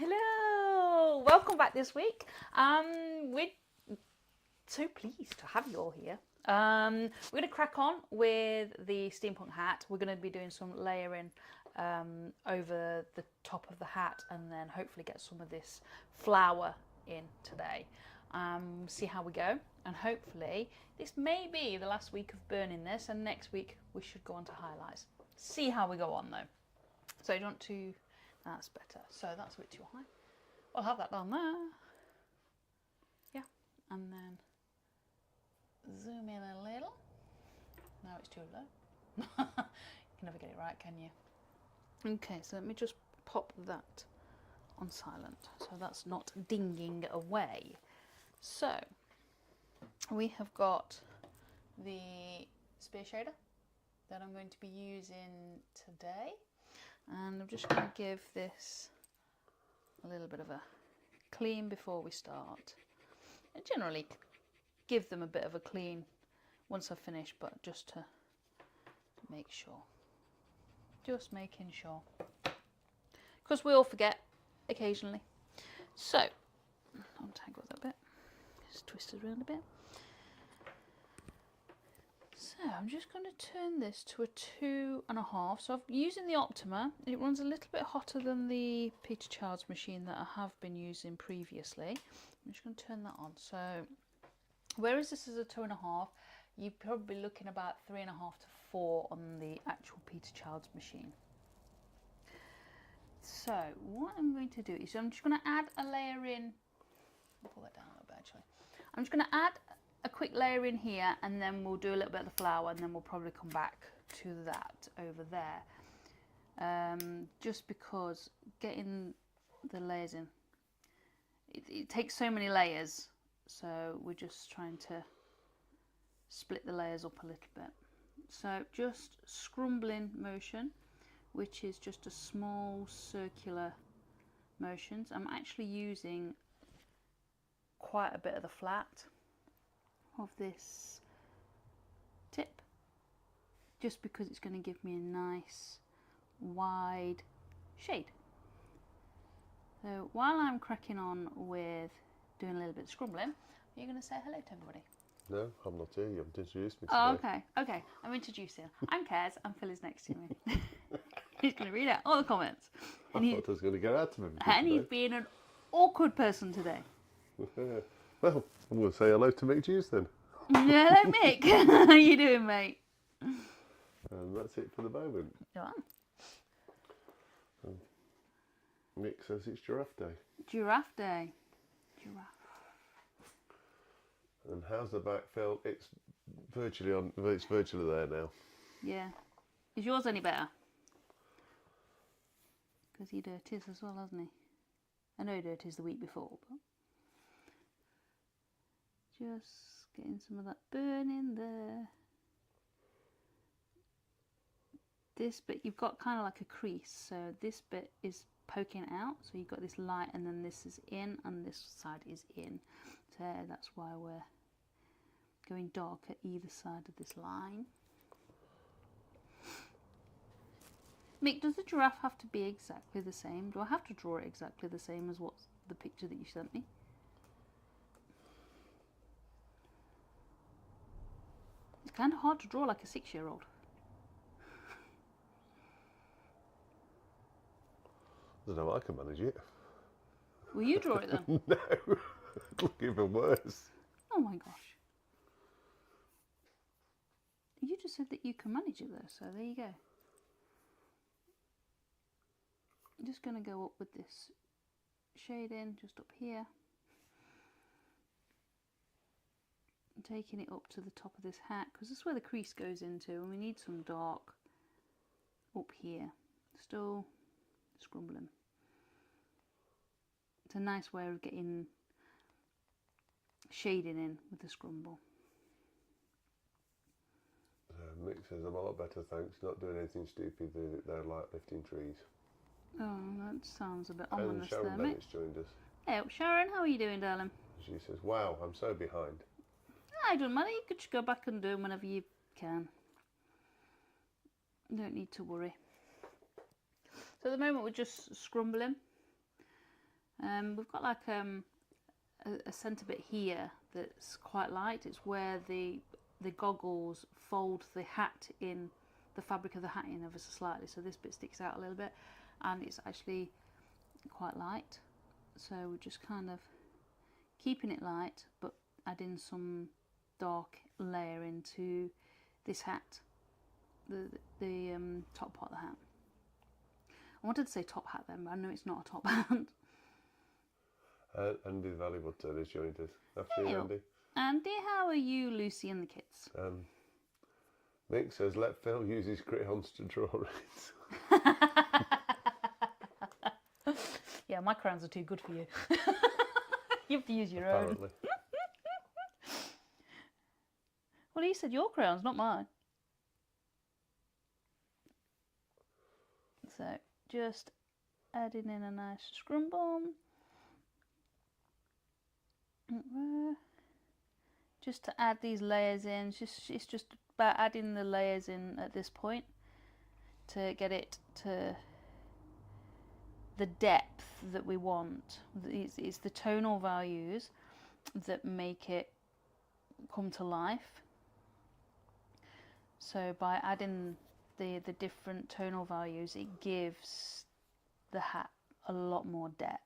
Hello, welcome back this week. We're so pleased to have you all here. We're going to crack on with the steampunk hat. We're going to be doing some layering over the top of the hat, and then hopefully get some of this flower in today. See how we go, and hopefully this may be the last week of burning this, and next week we should go on to highlights. See how we go on though. So you don't want to. That's better. So that's a bit too high. I'll have that down there. Yeah, and then zoom in a little. Now it's too low. You can never get it right, can you? Okay, so let me just pop that on silent, so that's not dinging away. So we have got the spear shader that I'm going to be using today. And I'm just going to give this a little bit of a clean before we start. I generally give them a bit of a clean once I've finished, but just to make sure. Just making sure. Because we all forget occasionally. So, untangle that bit. Just twist it around a bit. So I'm just going to turn this to a 2.5. So I'm using the Optima. It runs a little bit hotter than the Peter Child's machine that I have been using previously. I'm just going to turn that on. So whereas this is a 2.5, you're probably looking about 3.5 to 4 on the actual Peter Child's machine. So what I'm going to do is I'm just going to add a layer in. I'll pull that down a little bit actually. I'm just going to add a quick layer in here, and then we'll do a little bit of the flower, and then we'll probably come back to that over there. Just because getting the layers in, it takes so many layers, so we're just trying to split the layers up a little bit. So just scrumbling motion, which is just a small circular motions. I'm actually using quite a bit of the flat of this tip, just because it's going to give me a nice wide shade. So while I'm cracking on with doing a little bit of scrumbling, you're going to say hello to everybody. No, I'm not here. You haven't introduced me today. Oh, okay, I'm introducing. I'm Kez, and Phil is next to me. He's going to read out all the comments. I thought I was going to get out of him. And he's being an awkward person today. Well, I'm going to say hello to Mick Hughes then. Hello, Mick. How you doing, mate? And that's it for the moment. Go on. Mick says it's Giraffe Day. Giraffe Day. Giraffe. And how's the back felt? It's virtually on. It's virtually there now. Yeah. Is yours any better? Because he dirties as well, hasn't he? I know he dirties the week before, but just getting some of that burn in there. This bit, you've got kind of like a crease, so this bit is poking out, so you've got this light, and then this is in, and this side is in. So that's why we're going dark at either side of this line. Mick, does the giraffe have to be exactly the same? Do I have to draw it exactly the same as what's the picture that you sent me? It's kind of hard to draw like a 6-year-old. I don't know. I can manage it. Will you draw it then? No, look even worse. Oh my gosh. You just said that you can manage it though, so there you go. I'm just going to go up with this shade in, just up here. I'm taking it up to the top of this hat, because this is where the crease goes into, and we need some dark up here. Still scrumbling. It's a nice way of getting shading in with the scrumble. Mick says I'm a lot better, thanks. Not doing anything stupid. They're like lifting trees. Oh, that sounds a bit And ominous there, Sharon Mick. Bennett's joined us. Hey, Sharon, how are you doing, darling? She says, "Wow, I'm so behind." It doesn't matter, you could just go back and do them whenever you can. You don't need to worry. So at the moment we're just scrumbling. We've got like a centre bit here that's quite light. It's where the goggles fold the hat in, the fabric of the hat in ever so slightly, so this bit sticks out a little bit, and it's actually quite light. So we're just kind of keeping it light, but adding some dark layer into this hat, the top part of the hat. I wanted to say top hat then, but I know it's not a top hat. Andy Valleywater is joined us. Afternoon, Hey, Andy. Andy, how are you, Lucy and the kids? Nick says, let Phil use his crayons to draw it. Yeah, my crayons are too good for you. You have to use your Apparently. own. Well, he said your crayons, not mine. So, just adding in a nice scrum bomb. Just to add these layers in. It's just about adding the layers in at this point to get it to the depth that we want. It's the tonal values that make it come to life. So by adding the different tonal values, it gives the hat a lot more depth.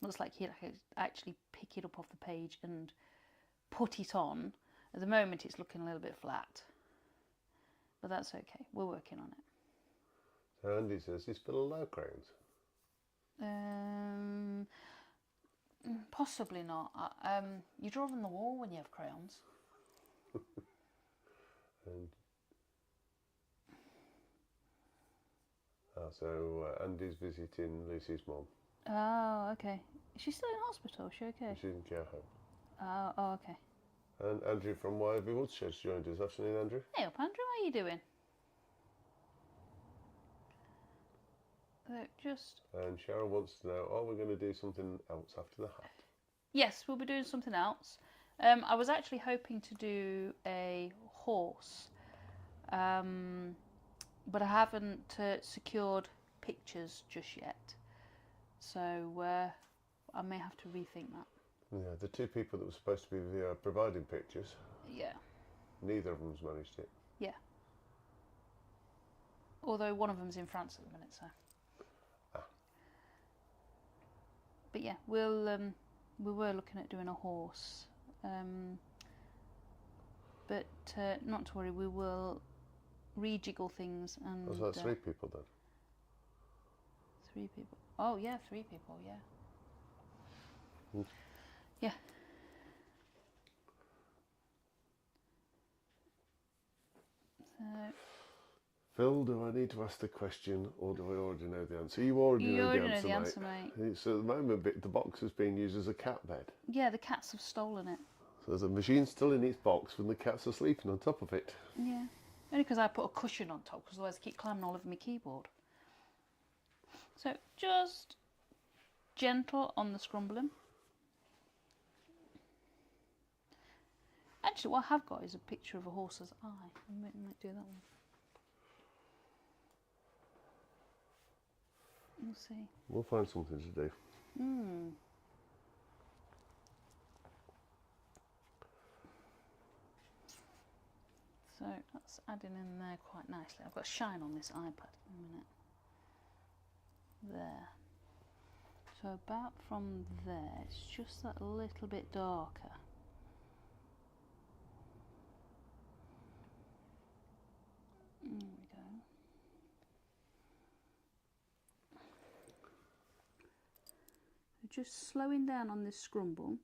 Looks like he could actually pick it up off the page and put it on. At the moment it's looking a little bit flat, but that's okay, we're working on it. So Andy says, is Phil allowed crayons? Possibly not. You draw on the wall when you have crayons. And so Andy's visiting Lucy's mum. Oh, okay. Is she still in hospital? Is she okay? She's in care home. Oh, okay. And Andrew from Wyvie Woodshed's joined us. Afternoon, Andrew. Hey up, Andrew, how are you doing? Just... And Cheryl wants to know, are we going to do something else after the hat? Yes, we'll be doing something else. I was actually hoping to do a horse, but I haven't secured pictures just yet. So I may have to rethink that. Yeah, the two people that were supposed to be providing pictures, Yeah. neither of them's managed it. Yeah. Although one of them's in France at the minute, so. But yeah, we were looking at doing a horse, but not to worry, we will rejiggle things and. Was that 3 people then? 3 people. Oh yeah, 3 people. Yeah. Yeah. So. Phil, do I need to ask the question, or do I already know the answer? You already know the answer, mate. So at the moment, the box is being used as a cat bed. Yeah, the cats have stolen it. So there's a machine still in its box when the cats are sleeping on top of it. Yeah. Only because I put a cushion on top, because otherwise I keep climbing all over my keyboard. So just gentle on the scrumbling. Actually, what I have got is a picture of a horse's eye. I might do that one. We'll see. We'll find something to do. So that's adding in there quite nicely. I've got shine on this iPad in a minute. There. So about from there, it's just that little bit darker. There we go. Just slowing down on this scrumble,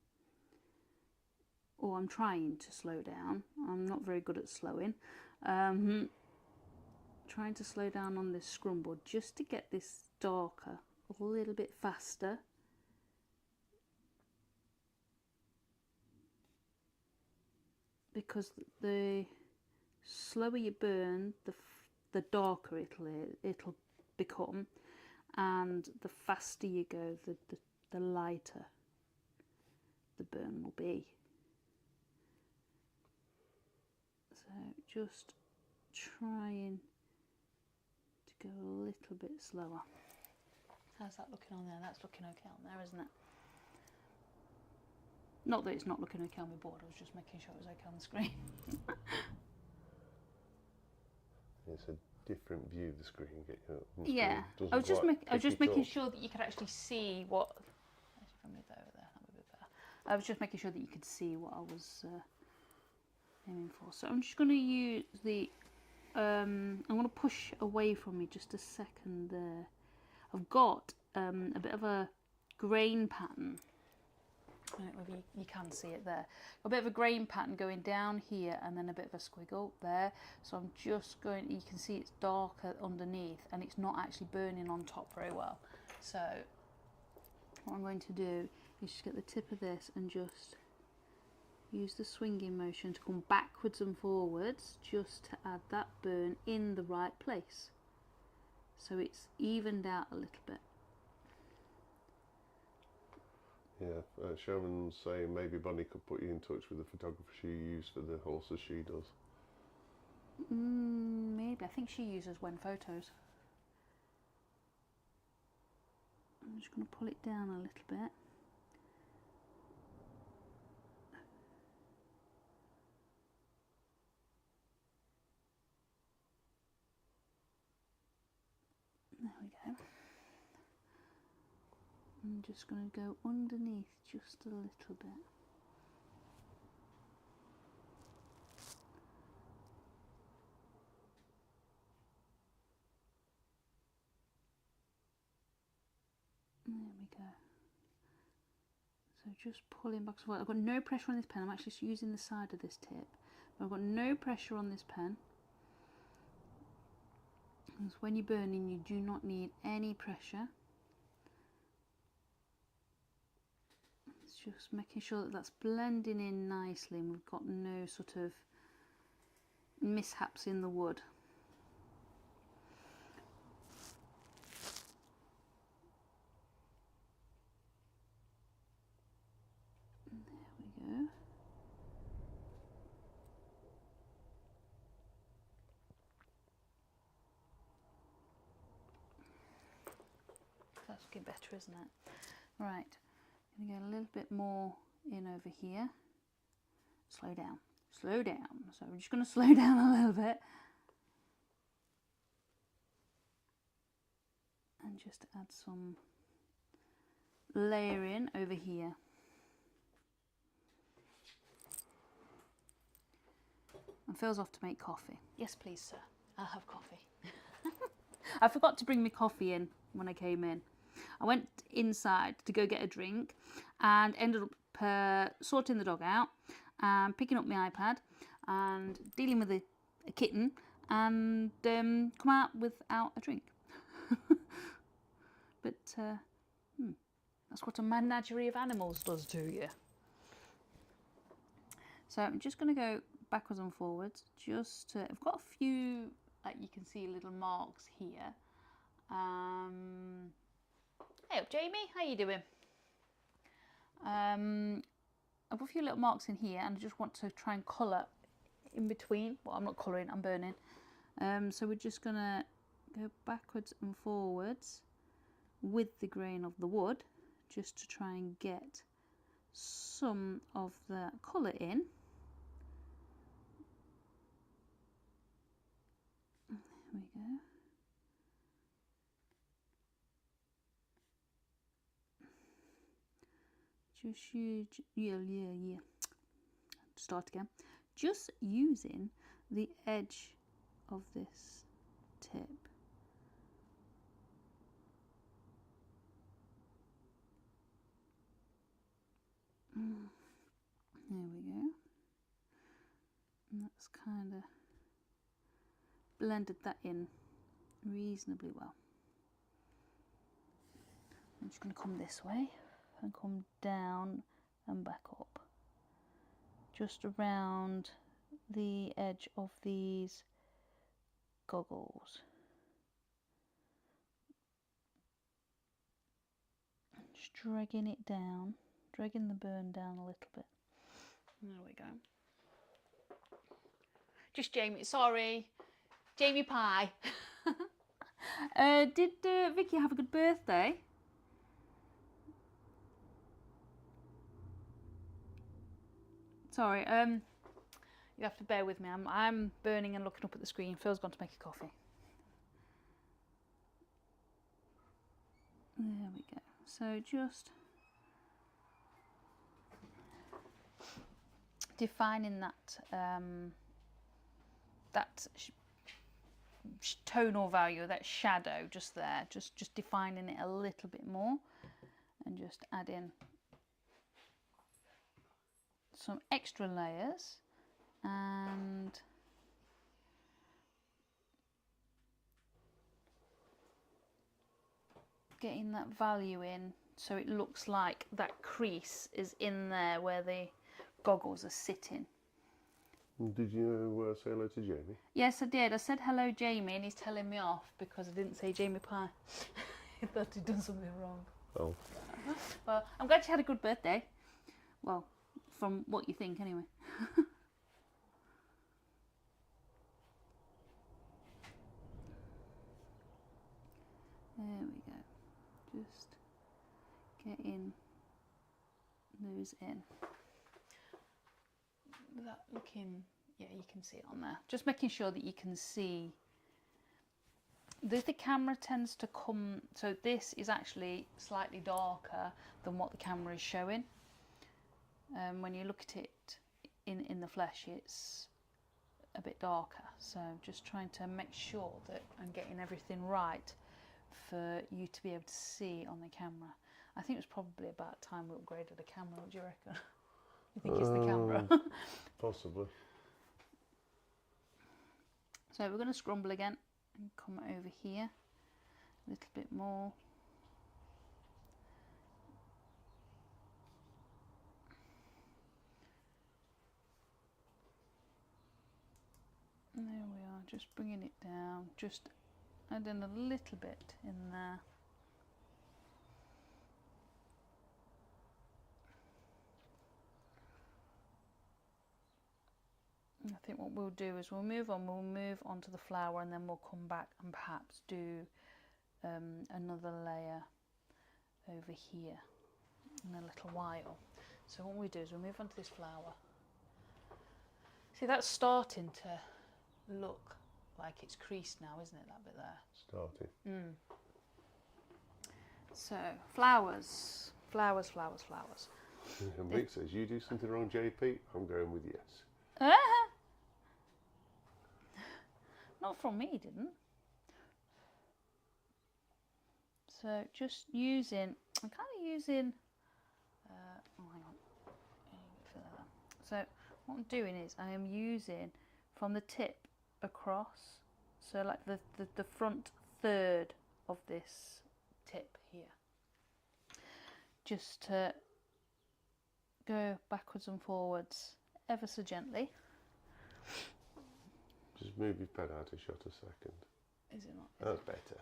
or I'm trying to slow down. I'm not very good at slowing. Trying to slow down on this scrumble just to get this darker a little bit faster. Because the slower you burn, the darker it'll become, and the faster you go, the lighter the burn will be. So just trying to go a little bit slower. How's that looking on there? That's looking okay on there, isn't it? Not that it's not looking okay on my board, I was just making sure it was okay on the screen. It's a different view of the screen. Yeah, I was just making sure that you could actually see what... If I move that over there, that would be better. I was just making sure that you could see what I was aiming for. So I'm just going to use the... I'm going to push away from me just a second there. I've got a bit of a grain pattern. I don't know whether you can see it there. A bit of a grain pattern going down here and then a bit of a squiggle there. So I'm just going, you can see it's darker underneath and it's not actually burning on top very well. So what I'm going to do is just get the tip of this and just use the swinging motion to come backwards and forwards just to add that burn in the right place. So it's evened out a little bit. Yeah, Sharon's saying maybe Bonnie could put you in touch with the photographer she used for the horses she does. Maybe. I think she uses When Photos. I'm just going to pull it down a little bit. There we go. I'm just going to go underneath just a little bit. There we go. So just pulling back. So I've got no pressure on this pen. I'm actually just using the side of this tip. But I've got no pressure on this pen. Because when you're burning, you do not need any pressure. It's just making sure that that's blending in nicely and we've got no sort of mishaps in the wood. There we go. That's looking better, isn't it? Right. I'm going to get a little bit more in over here. Slow down, slow down. So I'm just going to slow down a little bit. And just add some layering over here. And Phil's off to make coffee. Yes, please, sir. I'll have coffee. I forgot to bring my coffee in when I came in. I went inside to go get a drink and ended up sorting the dog out and picking up my iPad and dealing with a kitten and come out without a drink. But that's what a menagerie of animals does to you. So I'm just going to go backwards and forwards. I've got a few, like you can see, little marks here. Hey up, Jamie, how you doing? I've got a few little marks in here and I just want to try and colour in between. Well, I'm not colouring, I'm burning. So we're just going to go backwards and forwards with the grain of the wood just to try and get some of the colour in. There we go. Just use, yeah. Start again. Just using the edge of this tip. There we go. And that's kind of blended that in reasonably well. I'm just going to come this way and come down and back up, just around the edge of these goggles. Just dragging it down, dragging the burn down a little bit. There we go. Just Jamie, sorry, Jamie Pie. Did Vicky have a good birthday? Sorry, you have to bear with me. I'm burning and looking up at the screen. Phil's gone to make a coffee. There we go. So just defining that tonal value, that shadow just there, just defining it a little bit more, and just add in some extra layers and getting that value in so it looks like that crease is in there where the goggles are sitting. Did you say hello to Jamie? Yes, I did. I said hello, Jamie, and he's telling me off because I didn't say Jamie Pie. He thought he'd done something wrong. Oh. Well, I'm glad you had a good birthday. Well, from what you think, anyway. There we go. Just getting those in. That looking, yeah, you can see it on there. Just making sure that you can see. The camera tends to come, so this is actually slightly darker than what the camera is showing. When you look at it in the flesh, it's a bit darker. So just trying to make sure that I'm getting everything right for you to be able to see on the camera. I think it was probably about time we upgraded the camera. What do you reckon? You think it's the camera? Possibly. So we're going to scrumble again and come over here a little bit more. And there we are, just bringing it down, just adding a little bit in there. I think what we'll do is we'll move on to the flower, and then we'll come back and perhaps do another layer over here in a little while. So what we do is we'll move on to this flower. See, that's starting to look like it's creased now, isn't it, that bit there? Starting. So, flowers, flowers, flowers, flowers. And Vic says, you do something wrong, JP? I'm going with yes. Not from me, didn't. So just using, I'm kind of using, oh hang on, so what I'm doing is I am using from the tip across, so like the front third of this tip here, just to go backwards and forwards ever so gently. Just move your pen out a shot a second. Is it not? That's better.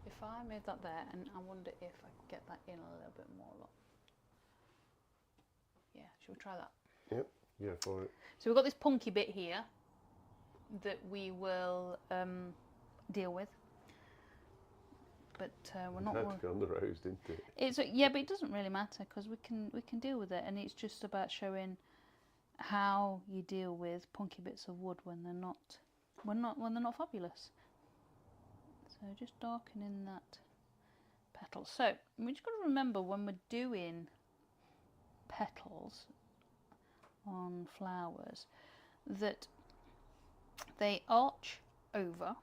If I move that there, and I wonder if I can get that in a little bit more. Look. Yeah, should we try that? Yep, yeah, for it. So we've got this punky bit here that we will deal with. But we're not. It had to be on the rose, didn't it? It's yeah, but it doesn't really matter because we can deal with it, and it's just about showing how you deal with punky bits of wood when they're not fabulous. So just darkening that petal. So we just got to remember when we're doing petals on flowers that they arch over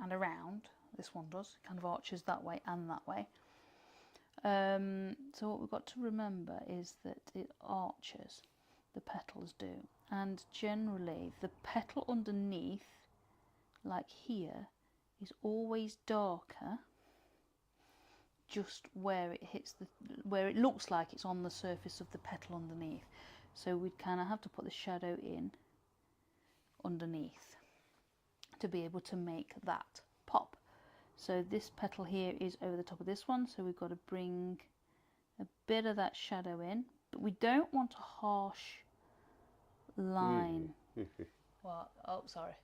and around. This one does, kind of arches that way and that way. So what we've got to remember is that it arches, the petals do, and generally the petal underneath, like here, is always darker just where it hits where it looks like it's on the surface of the petal underneath. So we'd kind of have to put the shadow in underneath to be able to make that pop. So this petal here is over the top of this one, so we've got to bring a bit of that shadow in, but we don't want a harsh line. What? Oh, sorry.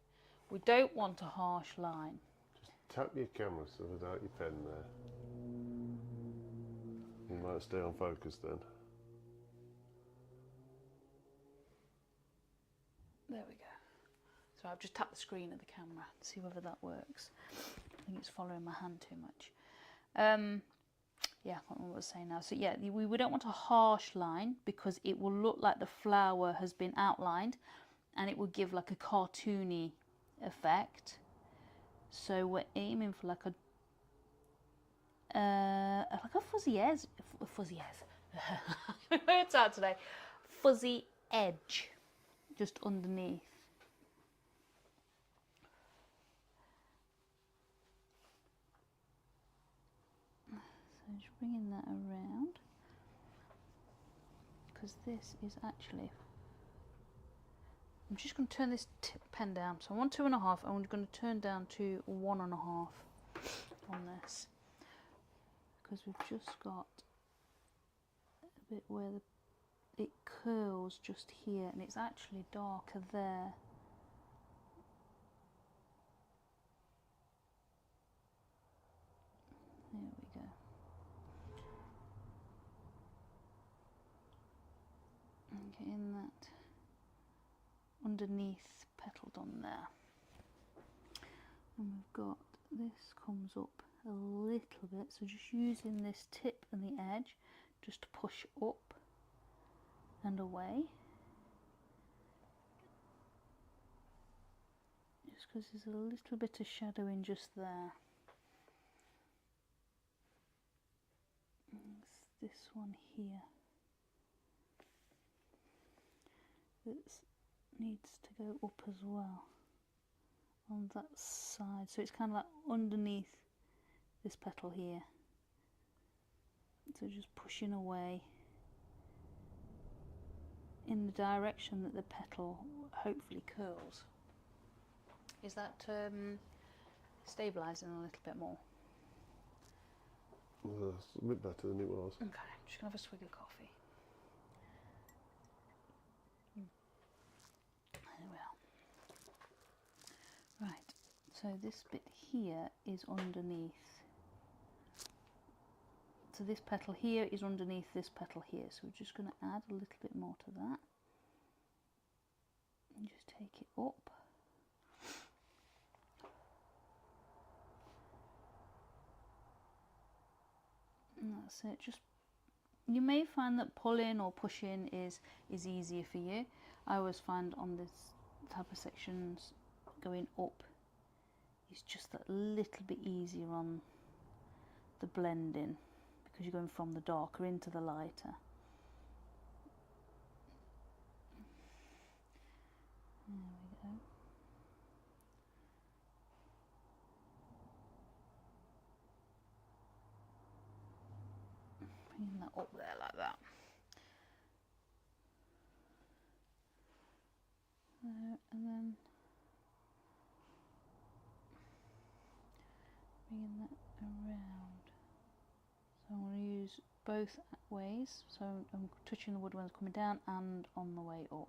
We don't want a harsh line. Just tap your camera so without your pen there. You might stay on focus then. There we go. So I've just tapped the screen of the camera to see whether that works. I think it's following my hand too much. Yeah, I can't remember what I was saying now. So yeah, we don't want a harsh line because it will look like the flower has been outlined and it will give like a cartoony effect. So we're aiming for like a fuzzy edge. Fuzzy edge. It's out today. Fuzzy edge, just underneath. So just bringing that around, because this is actually. I'm just going to turn this pen down. So I'm on 2.5. I'm going to turn down to 1.5 on this, because we've just got a bit where it curls just here, and it's actually darker there. There we go. And getting that underneath petal on there. And we've got this comes up a little bit, so just using this tip and the edge just to push up and away. Just because there's a little bit of shadowing just there. It's this one here that needs to go up as well on that side, so it's kind of like underneath this petal here, so just pushing away in the direction that the petal hopefully curls. Is that stabilising a little bit more? Well, that's a bit better than it was. Okay, I'm just going to have a swig of coffee. There we are. Right, so this bit here is underneath. So this petal here is underneath this petal here, so we're just going to add a little bit more to that. And just take it up. And that's it. Just, you may find that pulling or pushing is easier for you. I always find on this type of sections going up is just that little bit easier on the blending, because you're going from the darker into the lighter. There we go. Bringing that up there like that. There, and then bringing that around. So I'm going to use both ways. So I'm touching the wood when it's coming down and on the way up.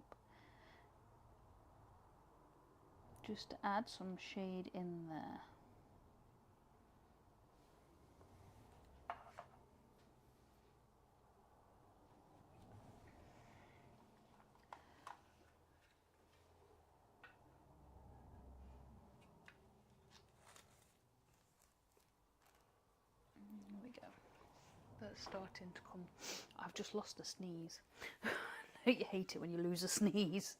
Just to add some shade in there. There we go. That's starting to come. I've just lost a sneeze. You hate it when you lose a sneeze.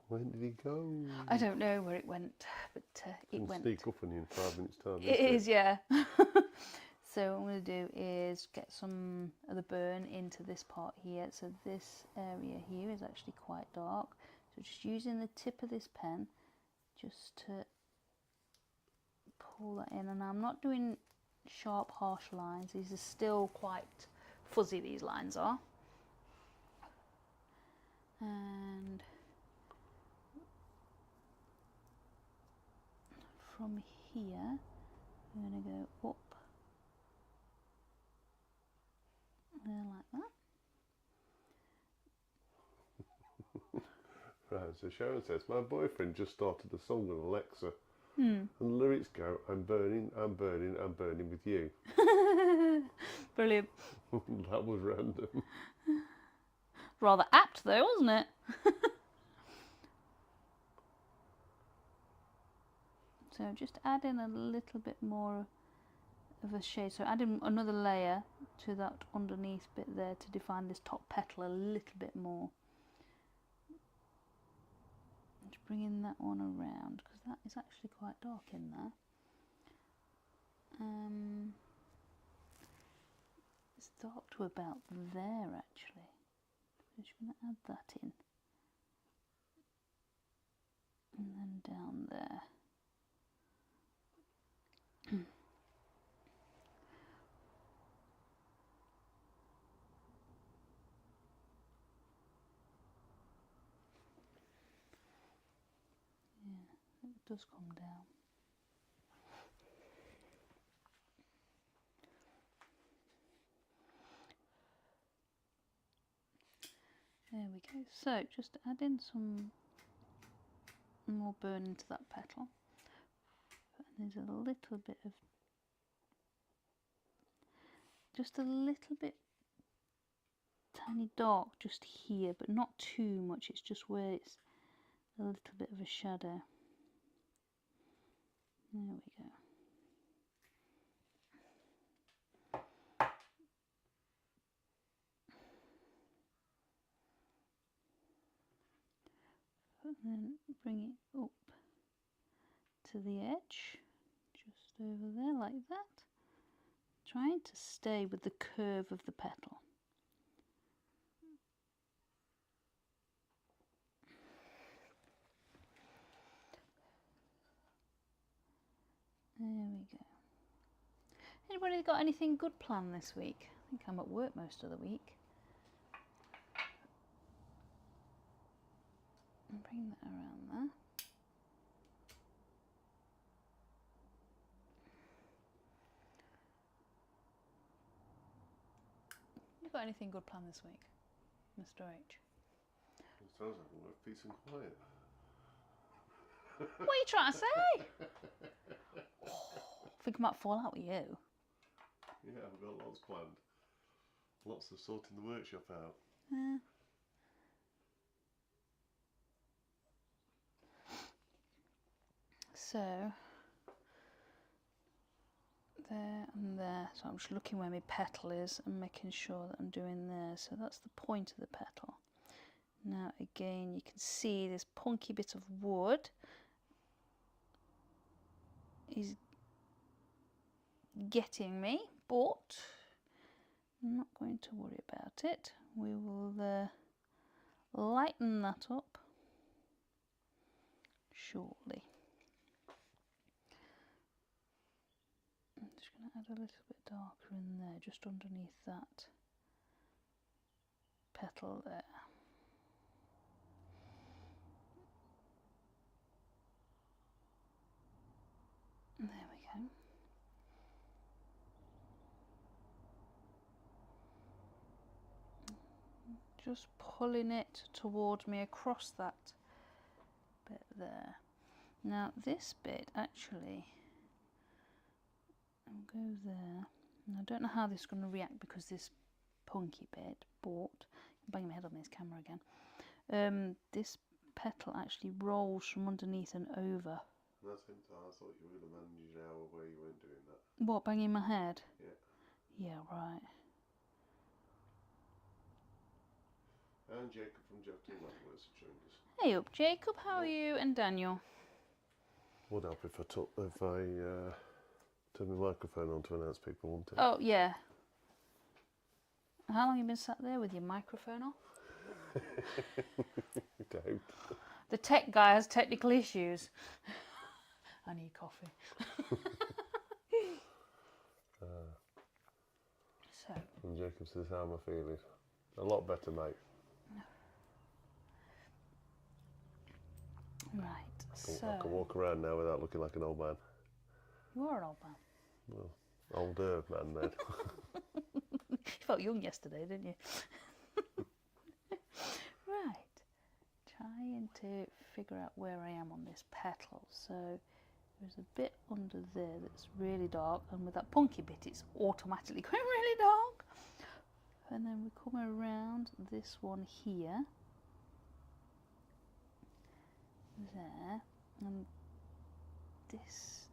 When did he go? I don't know where it went, but it went. Sneak up on you in 5 minutes' time. It is, yeah. So what I'm going to do is get some of the burn into this part here. So this area here is actually quite dark. So just using the tip of this pen just to pull that in. And I'm not doing sharp, harsh lines. These are still quite fuzzy, these lines are. And from here, we're going to go up there like that. Right, so Sharon says, my boyfriend just started a song on Alexa. And the lyrics go, I'm burning, I'm burning, I'm burning with you. Brilliant. That was random. Rather apt though, wasn't it? So just add in a little bit more of a shade. So add in another layer to that underneath bit there to define this top petal a little bit more. Just bringing that one around because that is actually quite dark in there. It's dark to about there actually. I'm just going to add that in. And then down there. Yeah, it does come down. There we go. So just add in some more burn into that petal. And there's a little bit of, just a little bit tiny dark just here, but not too much. It's just where it's a little bit of a shadow. There we go. And then bring it up to the edge, just over there like that, trying to stay with the curve of the petal. There we go. Anybody got anything good planned this week? I think I'm at work most of the week. And bring that around there. You got anything good planned this week, Mr. H? It sounds like a lot of peace and quiet. What are you trying to say? I think I might fall out with you. Yeah, we've got lots planned. Lots of sorting the workshop out. Yeah. So, there and there. So I'm just looking where my petal is and making sure that I'm doing there. So that's the point of the petal. Now again, you can see this punky bit of wood is getting me, but I'm not going to worry about it. We will lighten that up shortly. I'm just going to add a little bit darker in there, just underneath that petal there. There we go. Just pulling it towards me across that bit there. Now this bit actually, I'll go there. And I don't know how this is going to react because this punky bit, but I'm banging my head on this camera again. This petal actually rolls from underneath and over. That's him. I thought you were going to manage an hour where you weren't doing that. What, banging my head? Yeah. Yeah, right. And Jacob from Jotting Landlords joined us. Hey up, Jacob. How are you? And Daniel. Would help if I turn my microphone on to announce people, wouldn't it? Oh yeah. How long have you been sat there with your microphone off? Don't. The tech guy has technical issues. I need coffee. So. And Jacob says, how am I feeling? A lot better, mate. Right, so... I can walk around now without looking like an old man. You are an old man. Well, older man then. You felt young yesterday, didn't you? Right. Trying to figure out where I am on this petal. So there's a bit under there that's really dark, and with that punky bit it's automatically going really dark. And then we come around this one here. There. And this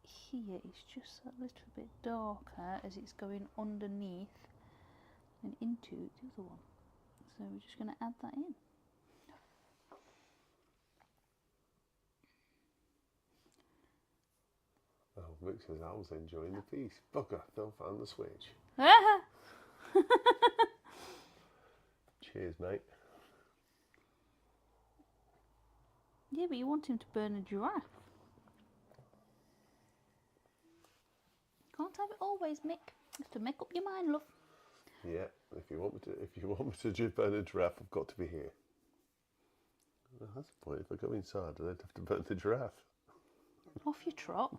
here is just a little bit darker as it's going underneath and into the other one. So we're just going to add that in. Oh, Mick says I was enjoying the piece. Bugger, don't find the switch. Cheers, mate. Yeah, but you want him to burn a giraffe. Can't have it always, Mick. You have to make up your mind, love. Yeah, if you want me to just burn a giraffe, I've got to be here. Well, that's the point. If I go inside, I'd have to burn the giraffe. Off your trot.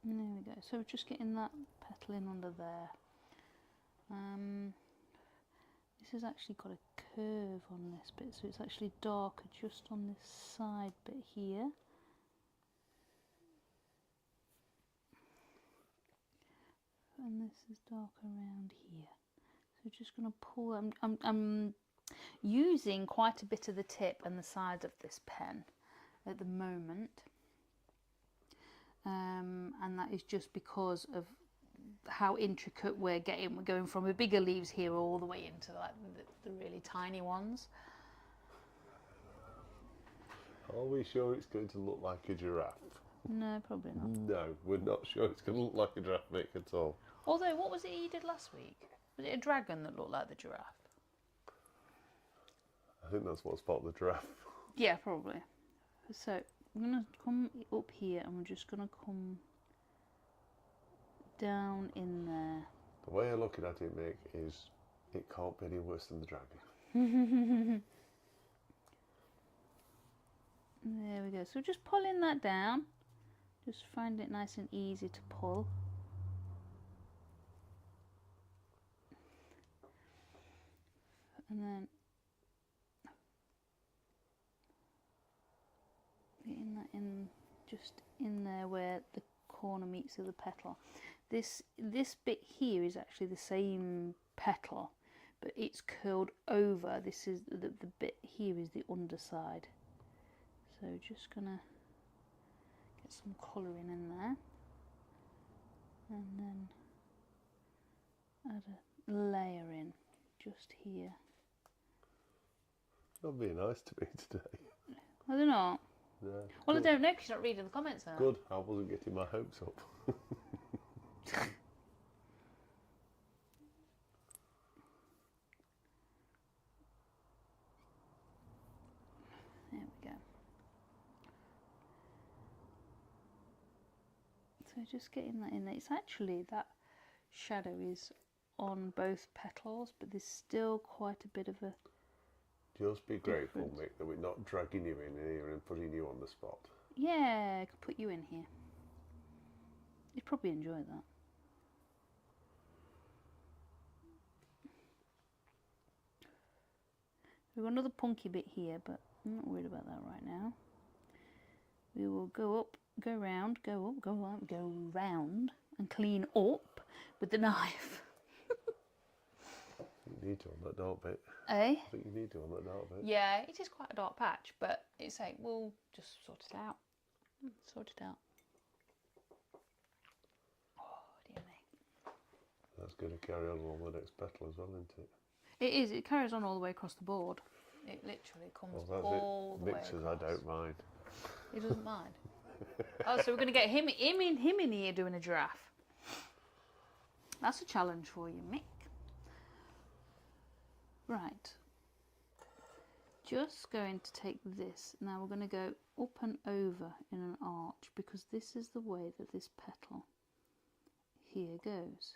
There we go. So we're just getting that petal in under there. This has actually got a curve on this bit, so it's actually darker just on this side bit here. And this is darker around here. So just going to pull. I'm using quite a bit of the tip and the side of this pen at the moment, and that is just because of how intricate we're getting. We're going from the bigger leaves here all the way into like the really tiny ones. Are we sure it's going to look like a giraffe? No, probably not. No, we're not sure it's going to look like a giraffe, Mick, at all. Although, what was it you did last week? Was it a dragon that looked like the giraffe? I think that's what's part of the giraffe. Yeah, probably. So I'm going to come up here and we're just going to come down in there. The way I'm looking at it, Mick, is it can't be any worse than the dragon. There we go. So just pulling that down. Just find it nice and easy to pull. And then getting that in, just in there where the corner meets the other petal. This bit here is actually the same petal, but it's curled over. This is the bit here is the underside. So just gonna get some colouring in there, and then add a layer in just here. Not being nice to me today. I don't know. No. Well, I don't know because you're not reading the comments now. Good, I wasn't getting my hopes up. There we go. So just getting that in there. It's actually, that shadow is on both petals, but there's still quite a bit of a Just be grateful, difference. Mick, that we're not dragging you in here and putting you on the spot. Yeah, I could put you in here. You'd probably enjoy that. We've got another punky bit here, but I'm not worried about that right now. We will go up, go round, go up, go up, go round, and clean up with the knife. You need to on that dark bit. Eh? I think you need to on that dark bit. Yeah, it is quite a dark patch, but it's like, we'll just sort it out. Sort it out. Oh, dear me. That's going to carry on along the next petal as well, isn't it? It is, it carries on all the way across the board. It literally comes all the way Mick says across. I don't mind. He doesn't mind. Oh, so we're going to get him in here doing a giraffe. That's a challenge for you, Mick. Right. Just going to take this. Now we're going to go up and over in an arch because this is the way that this petal here goes.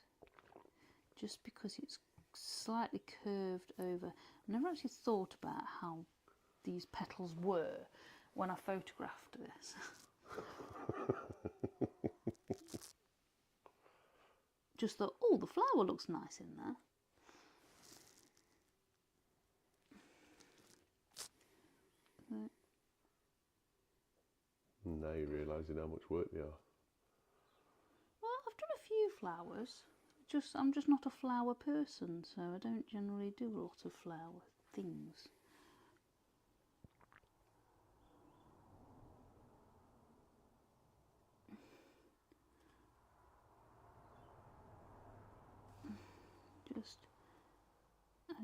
Just because it's slightly curved over. I never actually thought about how these petals were when I photographed this. Just thought, oh, the flower looks nice in there. Now you're realising how much work they are. Well, I've done a few flowers. I'm just not a flower person, so I don't generally do a lot of flower things.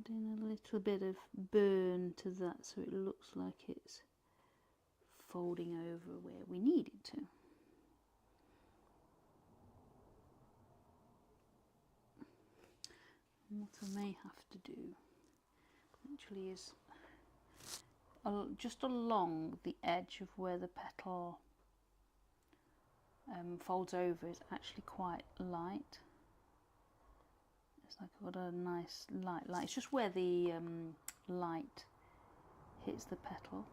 adding a little bit of burn to that so it looks like it's folding over where we need it to. And what I may have to do actually is just along the edge of where the petal folds over is actually quite light. It's like I've got a nice light. It's just where the light hits the petal.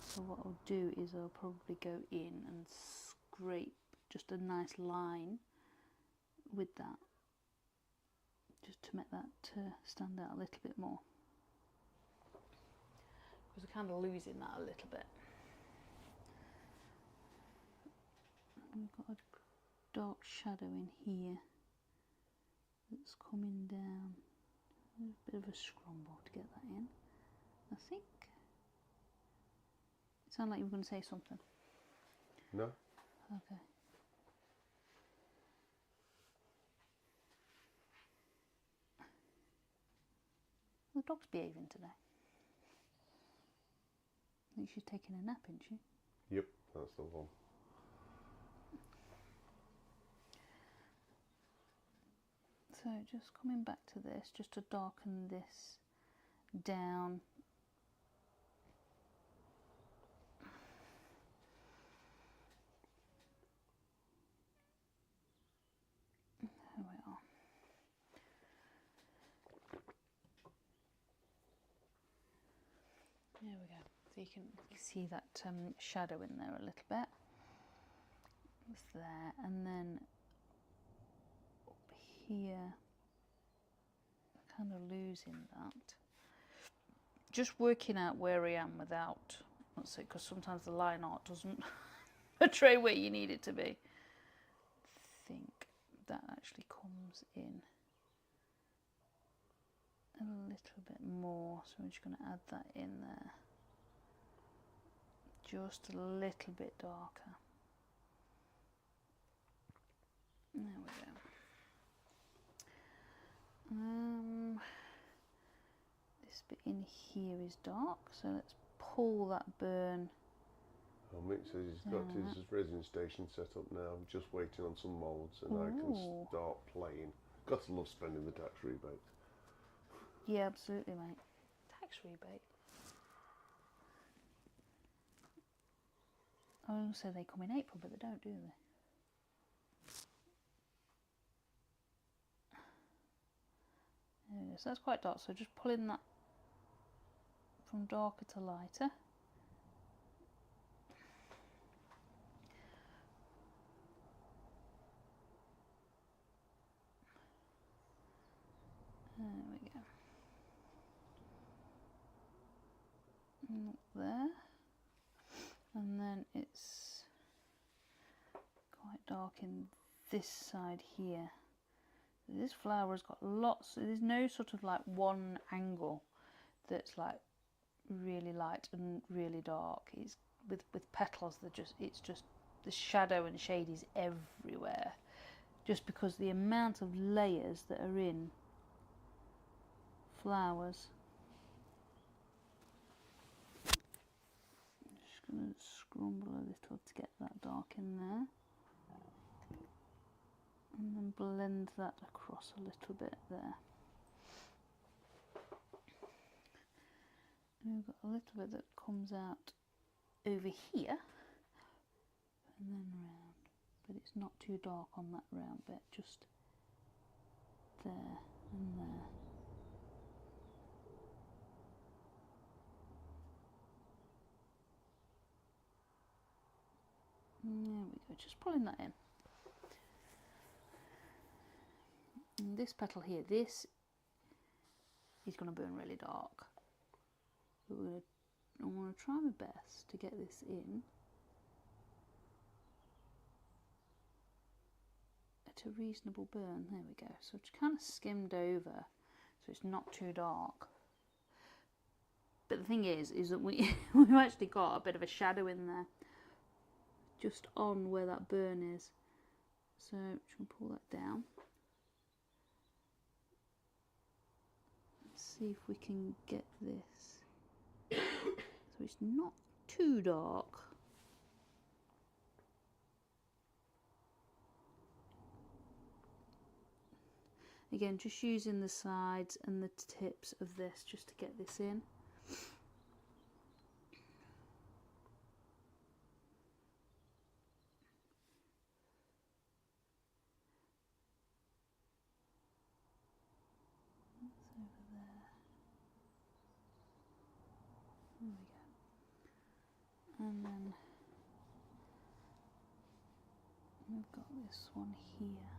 So what I'll do is I'll probably go in and scrape just a nice line with that, just to make that stand out a little bit more. Because we're kind of losing that a little bit. We've got a dark shadow in here that's coming down. There's a bit of a scramble to get that in, I think. It sounded like you were going to say something. No. Okay. The dog's behaving today. I think she's taking a nap, isn't she? Yep, that's the one. So just coming back to this, just to darken this down. There we are. There we go. So you can see that shadow in there a little bit. It's there, and then up here, kind of losing that. Just working out where I am without, let's say, because sometimes the line art doesn't portray where you need it to be. I think that actually comes in a little bit more, so I'm just going to add that in there. Just a little bit darker. There we go. This bit in here is dark, so let's pull that burn. Oh, Mick says he's got his resin station set up now. I'm just waiting on some moulds and I can start playing. Got to love spending the tax rebate. Yeah, absolutely, mate. Tax rebate. I was going to say they come in April, but they don't, do they? There it is. So that's quite dark. So just pulling that from darker to lighter. There we go. And up there. And then it's quite dark in this side here. This flower's got lots, there's no sort of like one angle that's like really light and really dark. It's with petals that it's just the shadow and shade is everywhere, just because the amount of layers that are in flowers. I'm just going to scrumble a little to get that dark in there. And then blend that across a little bit there. And we've got a little bit that comes out over here and then round, but it's not too dark on that round bit, just there and there. And there we go, just pulling that in. And this petal here, this is going to burn really dark. But I want to try my best to get this in at a reasonable burn. There we go. So it's kind of skimmed over, so it's not too dark. But the thing is that we've actually got a bit of a shadow in there, just on where that burn is. So I'm just going to pull that down. see if we can get this so it's not too dark. Again, just using the sides and the tips of this just to get this in. There we go. And then we've got this one here.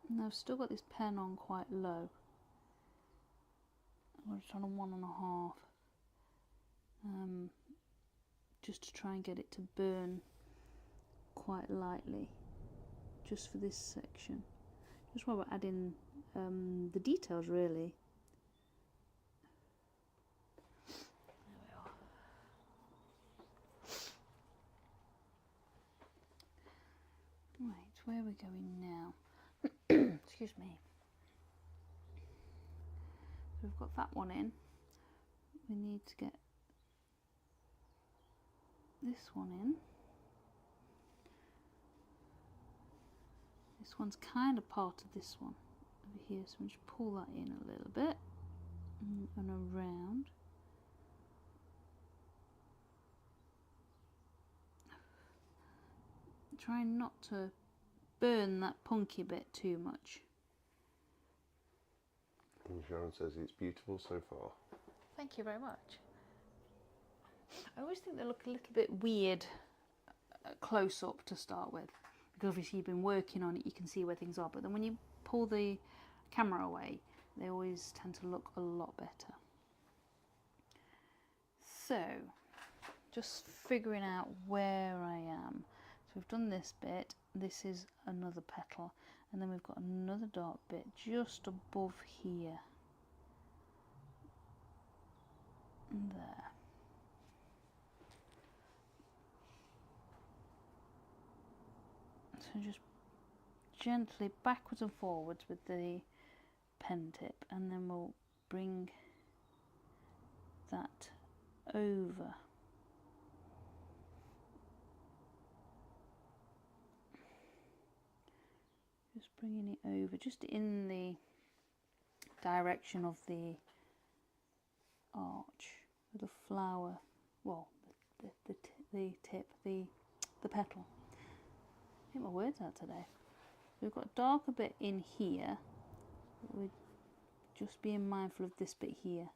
And I've still got this pen on quite low. I'm just on a 1.5. Just to try and get it to burn quite lightly, just for this section. Just while we're adding the details, really. There we are. Right, where are we going now? Excuse me. So we've got that one in. We need to get this one in. This one's kind of part of this one over here, so I'm just pull that in a little bit and around. Trying not to burn that punky bit too much. And Sharon says it's beautiful so far. Thank you very much. I always think they look a little bit weird close up to start with, because obviously you've been working on it, you can see where things are, but then when you pull the camera away, they always tend to look a lot better. So, just figuring out where I am. So we've done this bit, this is another petal, and then we've got another dark bit just above here. And there. So just gently backwards and forwards with the pen tip, and then we'll bring that over. Just bringing it over, just in the direction of the arch, with the flower, well, the tip, the petal. Get my words out today. We've got a darker bit in here, but we're just being mindful of this bit here.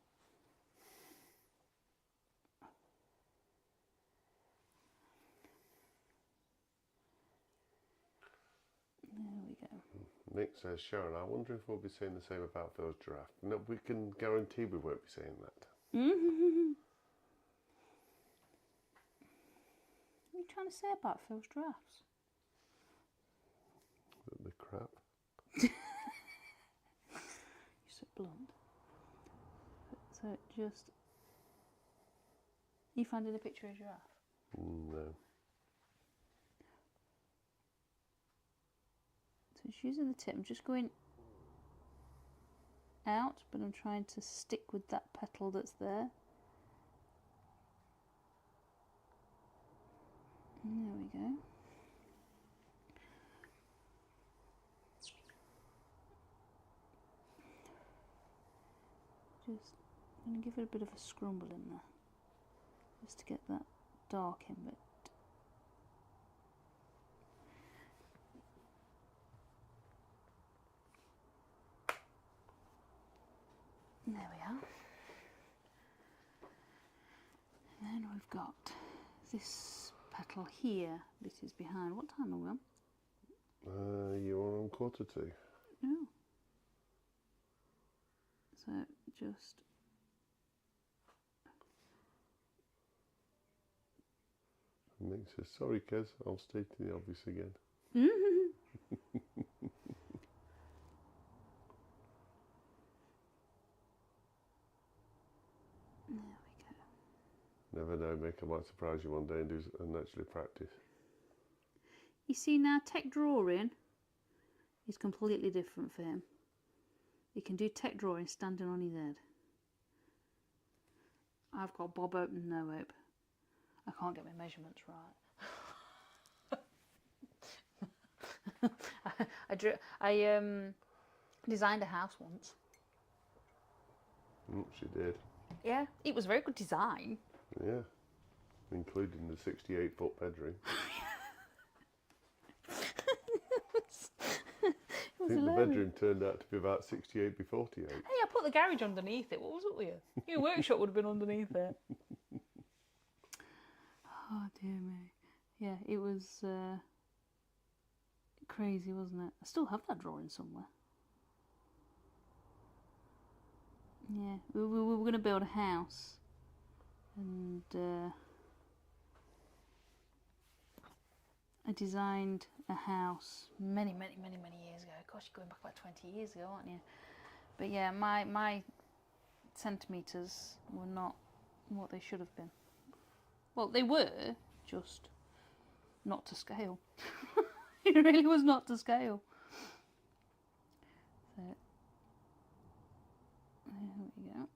There we go. Nick says, Sharon, I wonder if we'll be saying the same about Phil's giraffe. No, we can guarantee we won't be saying that. What are you trying to say about Phil's giraffes? The crap. You're so blunt. So just... You finding a picture of a giraffe? No. So just using the tip, I'm just going out, but I'm trying to stick with that petal that's there. And there we go. Just going to give it a bit of a scrumble in there, just to get that dark in bit. There we are. And then we've got this petal here. This is behind. What time are we on? You're on 1:45. Oh. So just Nick says, sorry Kez, I'll state the obvious again. There we go. Never know, Mick. I might surprise you one day and actually practice. You see now, tech drawing is completely different for him. He can do tech drawing standing on his head. I've got Bob hope and no hope. I can't get my measurements right. I designed a house once. She did. Yeah, it was a very good design. Yeah, including the 68-foot bedroom. I think the bedroom turned out to be about 68 by 48. Hey, I put the garage underneath it. What was up with you? Your workshop would have been underneath it. Oh dear me. Yeah, it was crazy, wasn't it? I still have that drawing somewhere. Yeah, we were going to build a house, and I designed a house many years ago. Gosh, you're going back about 20 years ago, aren't you? But yeah, my centimetres were not what they should have been. Well, they were, just not to scale. It really was not to scale. So, there we go.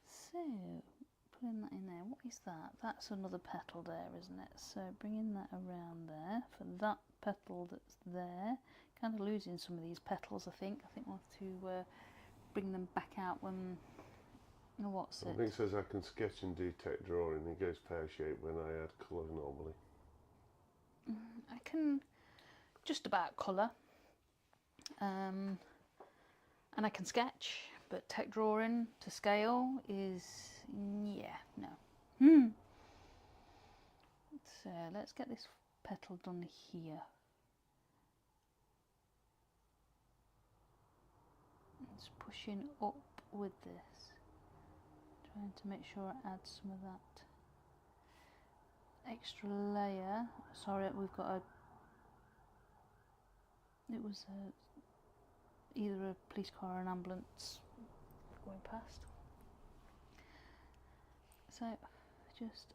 So, putting that in there, what is that? That's another petal there, isn't it? So bringing that around there for that petal that's there. Kind of losing some of these petals, I think. I think we'll have to bring them back out when... Oh, what's it? I think it says I can sketch and do tech drawing. It goes pear-shaped when I add colour normally. I can just about colour. And I can sketch, but tech drawing to scale is, yeah, no. So let's get this petal done here. Just pushing up with this, trying to make sure I add some of that extra layer. Sorry, we've got a, it was either a police car or an ambulance going past. So just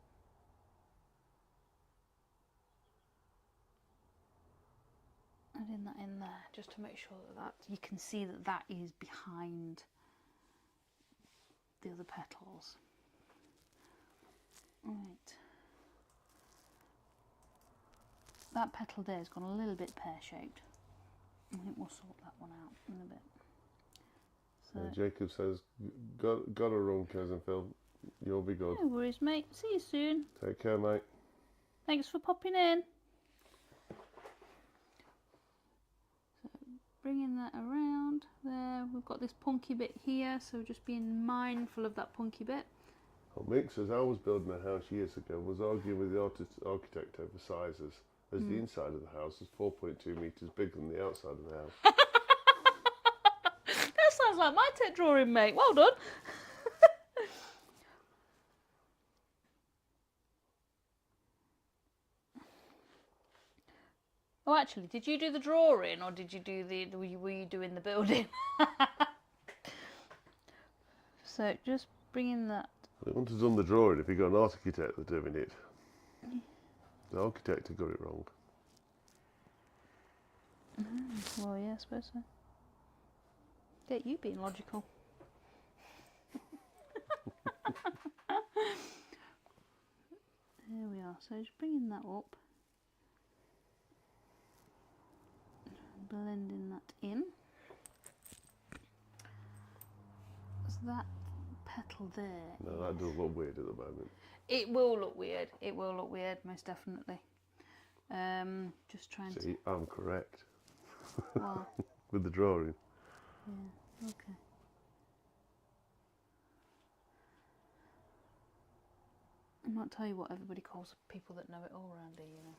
adding that in there, just to make sure that you can see that that is behind the other petals. Right. That petal there has gone a little bit pear-shaped. I think we'll sort that one out in a bit. So, Jacob says, got a run, Kez and Phil. You'll be good. No worries, mate. See you soon. Take care, mate. Thanks for popping in. So, bringing that around there. We've got this punky bit here, so just being mindful of that punky bit. Well, Mick says, I was building a house years ago, was arguing with the architect over sizes, as the inside of the house is 4.2 metres bigger than the outside of the house. That sounds like my tech drawing, mate. Well done. Oh, actually, did you do the drawing, or did you do the? Were you doing the building? So just bringing that. They wouldn't have done the drawing if you got an architect doing it. The architect had got it wrong. Well, yeah, I suppose so. Get you being logical. There we are. So just bringing that up, blending that in. So that petal there. No, that does look weird at the moment. It will look weird. It will look weird, most definitely. Just trying to. See, I'm correct. Well, with the drawing. yeah. Okay. I might tell you what everybody calls people that know it all around here, you know.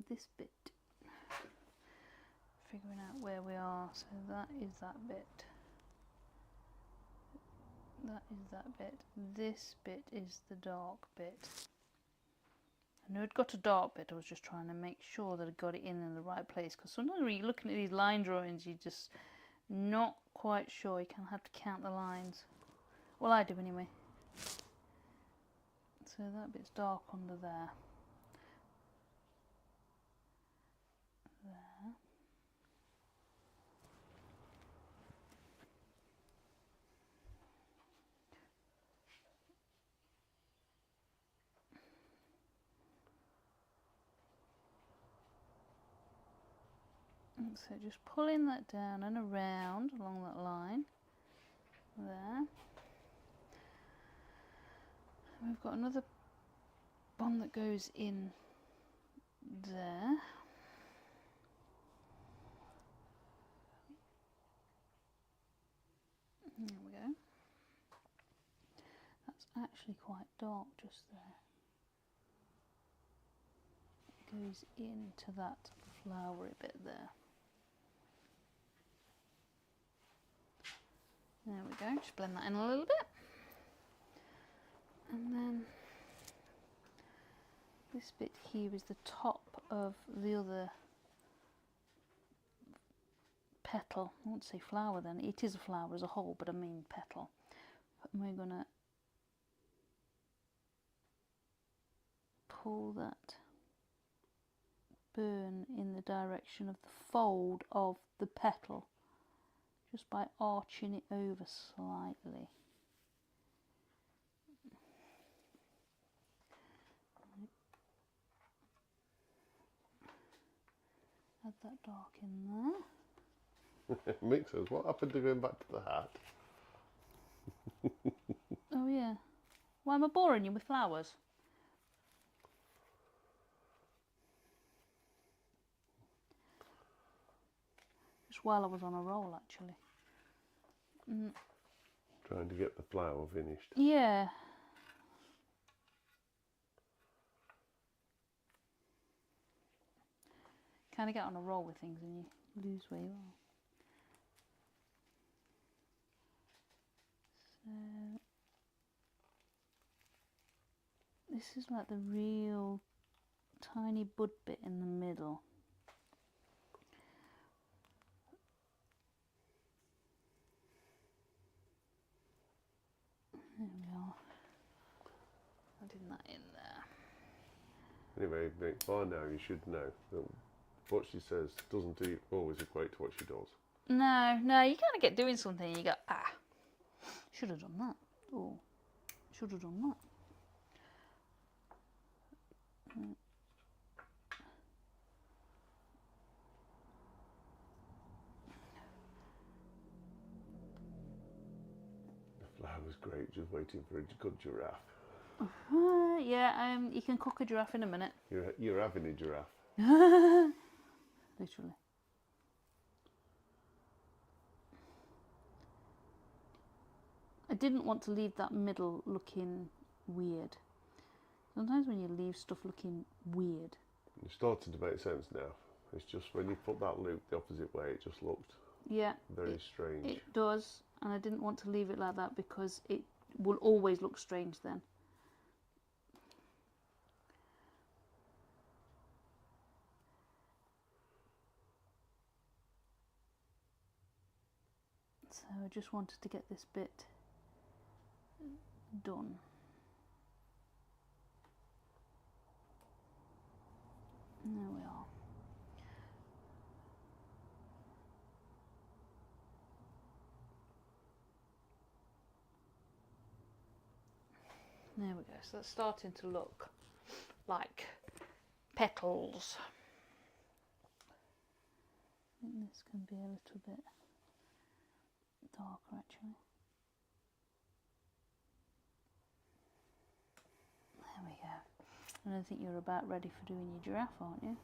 This bit, figuring out where we are. So that is that bit. That is that bit. This bit is the dark bit. I knew I'd got a dark bit. I was just trying to make sure that I got it in the right place, because sometimes when you're looking at these line drawings, you're just not quite sure. You kind of have to count the lines. Well, I do anyway. So that bit's dark under there. There. And so just pulling that down and around along that line. There. And we've got another one that goes in there. There we go. That's actually quite dark just there. It goes into that flowery bit there. There we go, just blend that in a little bit. And then this bit here is the top of the other petal. I won't say flower then, it is a flower as a whole, but I mean petal. And we're going to pull that burn in the direction of the fold of the petal, just by arching it over slightly. Add that dark in there. Mixers, what happened to going back to the hat? Oh yeah. Why am I boring you with flowers? Just while I was on a roll, actually. Trying to get the flower finished. Yeah. Kind of get on a roll with things and you lose where you are. So this is like the real tiny bud bit in the middle. There we are. Adding that in there. Anyway, by now you should know that what she says doesn't always equate to what she does. No, you kind of get doing something and you go, ah, should have done that. Or should have done that. The flower's great, just waiting for a good giraffe. Yeah, you can cook a giraffe in a minute. You're having a giraffe. Literally. I didn't want to leave that middle looking weird. Sometimes when you leave stuff looking weird. It's starting to make sense now. It's just when you put that loop the opposite way, it just looked very strange. It does, and I didn't want to leave it like that because it will always look strange then. So I just wanted to get this bit done. There we are. There we go, so that's starting to look like petals. I think this can be a little bit darker actually. There we go. And I think you're about ready for doing your giraffe, aren't you?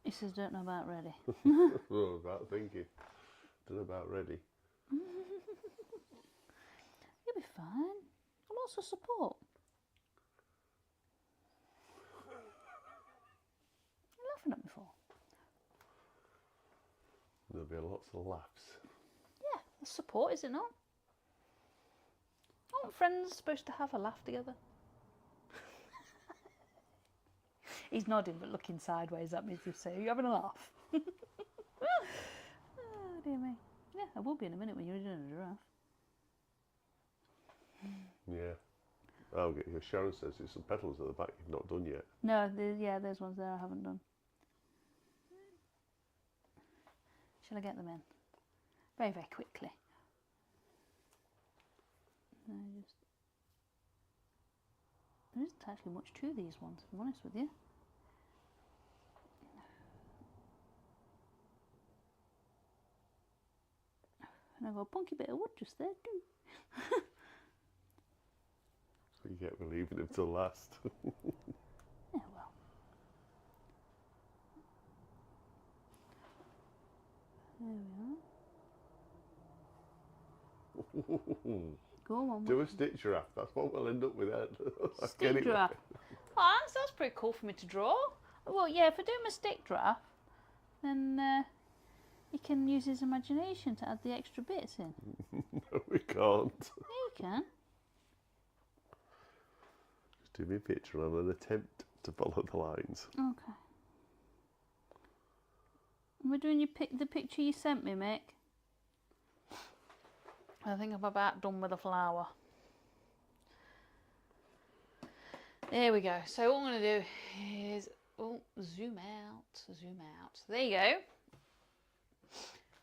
He says, don't know about ready. Oh, about thinking. Don't know about ready. You'll be fine. I'll also support. You're laughing at me for? There'll be lots of laughs. Yeah, that's support, is it not? Aren't friends supposed to have a laugh together? He's nodding but looking sideways at me to say, "Are you having a laugh?" Oh dear me. Yeah, I will be in a minute when you're doing a giraffe. Yeah. Oh, Sharon says there's some petals at the back you've not done yet. No, there's ones there I haven't done. Shall I get them in? Very, very quickly. There isn't actually much to these ones, if I'm honest with you. And I've got a punky bit of wood just there too. So you get me leaving him till last. Yeah, well. There we are. Go on. Do a stick giraffe. That's what we'll end up with. Stick giraffe. Oh, that's pretty cool for me to draw. Well, yeah, if I do my stick giraffe, then he can use his imagination to add the extra bits in. No, we can't. Yeah, you can. Just do me a picture and an attempt to follow the lines. Okay. And we're doing the picture you sent me, Mick. I think I'm about done with the flower. There we go. So what I'm going to do is zoom out. There you go.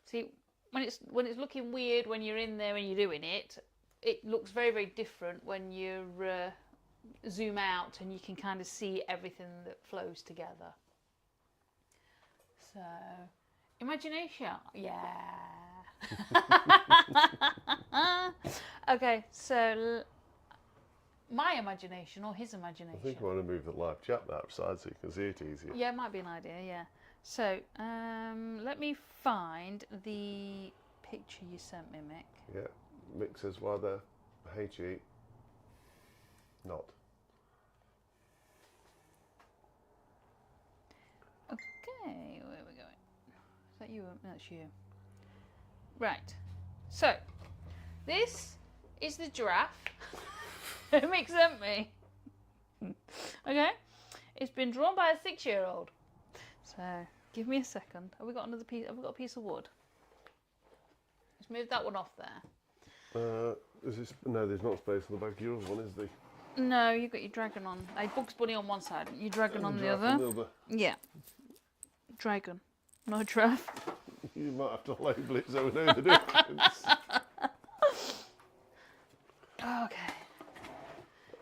See, when it's looking weird when you're in there and you're doing it, it looks very, very different when you zoom out and you can kind of see everything that flows together. So, imagination, yeah. Okay, so my imagination or his imagination? I think I want to move the live chat that side so you can see it easier. Yeah, it might be an idea, yeah. So, let me find the picture you sent me, Mick. Yeah, Mick says, why the HE not? Okay, where are we going? Is that you? That's you. Right, so this is the giraffe Mick sent me. Okay, it's been drawn by a 6-year-old. So give me a second. Have we got another piece? Have we got a piece of wood? Let's move that one off there. No, there's not space on the back of your one, is there? No, you've got your dragon on. Bugs Bunny on one side, your dragon on the other. Yeah, dragon, no giraffe. You might have to label it so we know the difference. Okay.